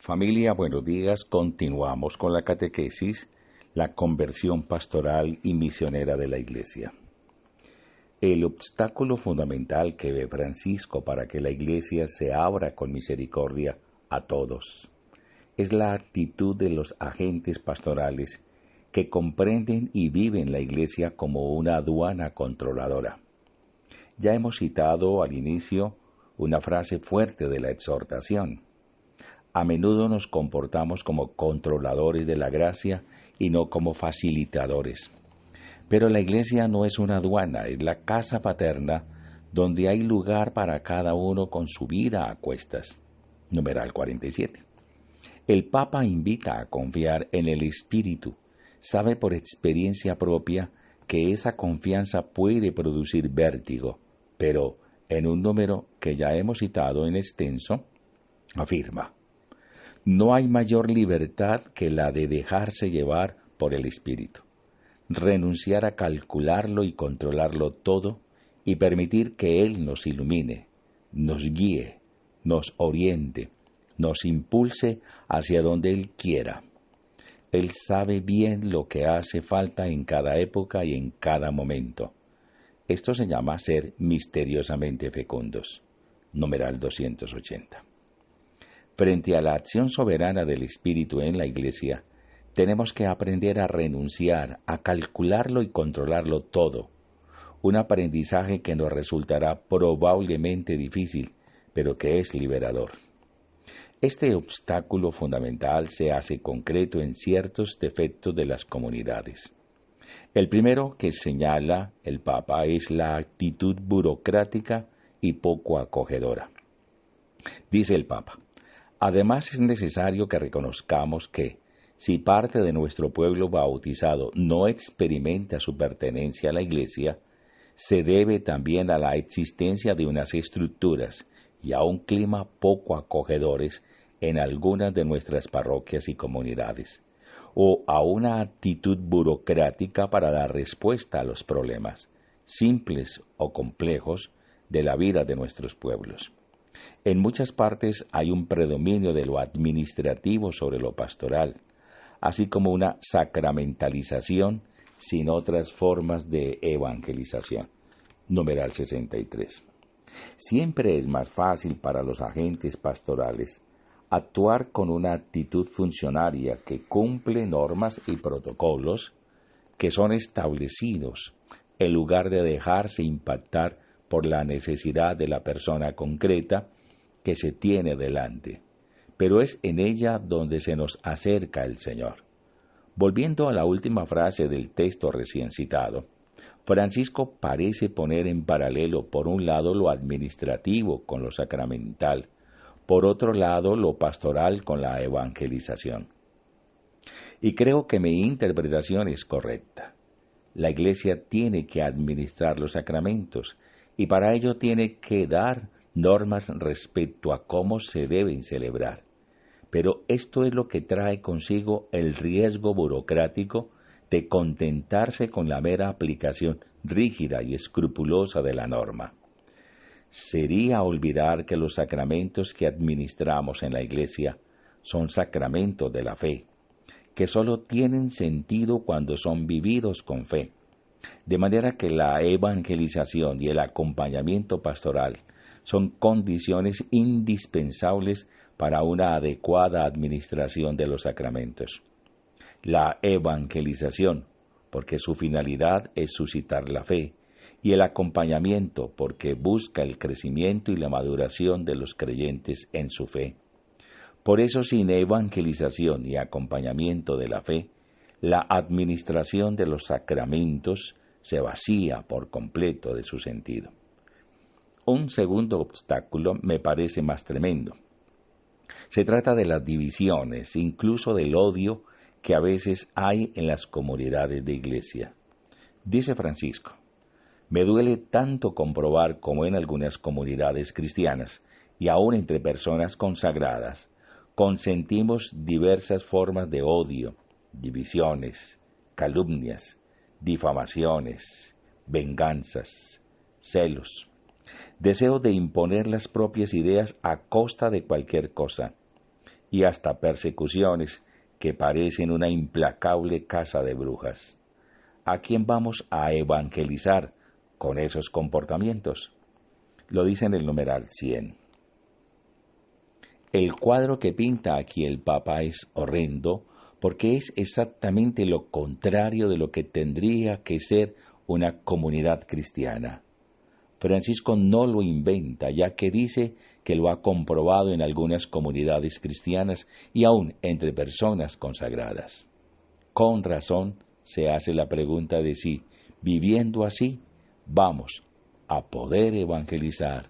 Familia, buenos días. Continuamos con la catequesis, la conversión pastoral y misionera de la Iglesia. El obstáculo fundamental que ve Francisco para que la Iglesia se abra con misericordia a todos es la actitud de los agentes pastorales que comprenden y viven la Iglesia como una aduana controladora. Ya hemos citado al inicio una frase fuerte de la exhortación. A menudo nos comportamos como controladores de la gracia y no como facilitadores. Pero la Iglesia no es una aduana, es la casa paterna donde hay lugar para cada uno con su vida a cuestas. Numeral 47. El Papa invita a confiar en el Espíritu. Sabe por experiencia propia que esa confianza puede producir vértigo, pero en un número que ya hemos citado en extenso, afirma: no hay mayor libertad que la de dejarse llevar por el Espíritu, renunciar a calcularlo y controlarlo todo y permitir que Él nos ilumine, nos guíe, nos oriente, nos impulse hacia donde Él quiera. Él sabe bien lo que hace falta en cada época y en cada momento. Esto se llama ser misteriosamente fecundos. Numeral 280. Frente a la acción soberana del Espíritu en la Iglesia, tenemos que aprender a renunciar, a calcularlo y controlarlo todo. Un aprendizaje que nos resultará probablemente difícil, pero que es liberador. Este obstáculo fundamental se hace concreto en ciertos defectos de las comunidades. El primero que señala el Papa es la actitud burocrática y poco acogedora. Dice el Papa: además es necesario que reconozcamos que, si parte de nuestro pueblo bautizado no experimenta su pertenencia a la Iglesia, se debe también a la existencia de unas estructuras y a un clima poco acogedores en algunas de nuestras parroquias y comunidades, o a una actitud burocrática para dar respuesta a los problemas, simples o complejos, de la vida de nuestros pueblos. En muchas partes hay un predominio de lo administrativo sobre lo pastoral, así como una sacramentalización sin otras formas de evangelización. Numeral 63. Siempre es más fácil para los agentes pastorales actuar con una actitud funcionaria que cumple normas y protocolos que son establecidos, en lugar de dejarse impactar por la necesidad de la persona concreta que se tiene delante. Pero es en ella donde se nos acerca el Señor. Volviendo a la última frase del texto recién citado, Francisco parece poner en paralelo por un lado lo administrativo con lo sacramental, por otro lado lo pastoral con la evangelización. Y creo que mi interpretación es correcta. La Iglesia tiene que administrar los sacramentos y para ello tiene que dar normas respecto a cómo se deben celebrar. Pero esto es lo que trae consigo el riesgo burocrático de contentarse con la mera aplicación rígida y escrupulosa de la norma. Sería olvidar que los sacramentos que administramos en la Iglesia son sacramentos de la fe, que sólo tienen sentido cuando son vividos con fe, de manera que la evangelización y el acompañamiento pastoral son condiciones indispensables para una adecuada administración de los sacramentos. La evangelización, porque su finalidad es suscitar la fe, y el acompañamiento, porque busca el crecimiento y la maduración de los creyentes en su fe. Por eso, sin evangelización y acompañamiento de la fe, la administración de los sacramentos se vacía por completo de su sentido. Un segundo obstáculo me parece más tremendo. Se trata de las divisiones, incluso del odio que a veces hay en las comunidades de iglesia. Dice Francisco: me duele tanto comprobar cómo en algunas comunidades cristianas, y aun entre personas consagradas, consentimos diversas formas de odio, divisiones, calumnias, difamaciones, venganzas, celos, deseo de imponer las propias ideas a costa de cualquier cosa, y hasta persecuciones que parecen una implacable casa de brujas. ¿A quién vamos a evangelizar con esos comportamientos? Lo dice en el numeral 100. El cuadro que pinta aquí el Papa es horrendo porque es exactamente lo contrario de lo que tendría que ser una comunidad cristiana. Francisco no lo inventa, ya que dice que lo ha comprobado en algunas comunidades cristianas y aún entre personas consagradas. Con razón se hace la pregunta de si, viviendo así, vamos a poder evangelizar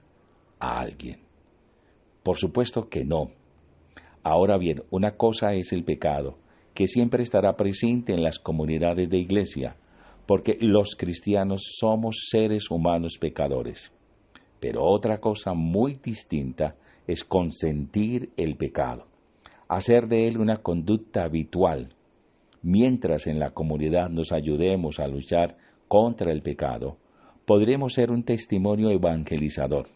a alguien. Por supuesto que no. Ahora bien, una cosa es el pecado, que siempre estará presente en las comunidades de iglesia, porque los cristianos somos seres humanos pecadores. Pero otra cosa muy distinta es consentir el pecado, hacer de él una conducta habitual. Mientras en la comunidad nos ayudemos a luchar contra el pecado, podremos ser un testimonio evangelizador,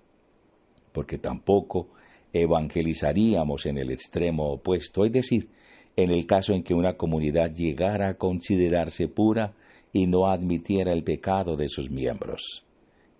porque tampoco evangelizaríamos en el extremo opuesto, es decir, en el caso en que una comunidad llegara a considerarse pura y no admitiera el pecado de sus miembros.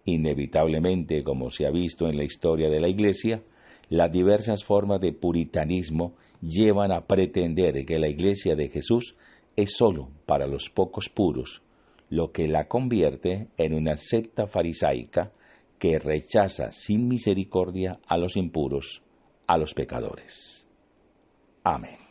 Inevitablemente, como se ha visto en la historia de la Iglesia, las diversas formas de puritanismo llevan a pretender que la Iglesia de Jesús es sólo para los pocos puros, lo que la convierte en una secta farisaica que rechaza sin misericordia a los impuros, a los pecadores. Amén.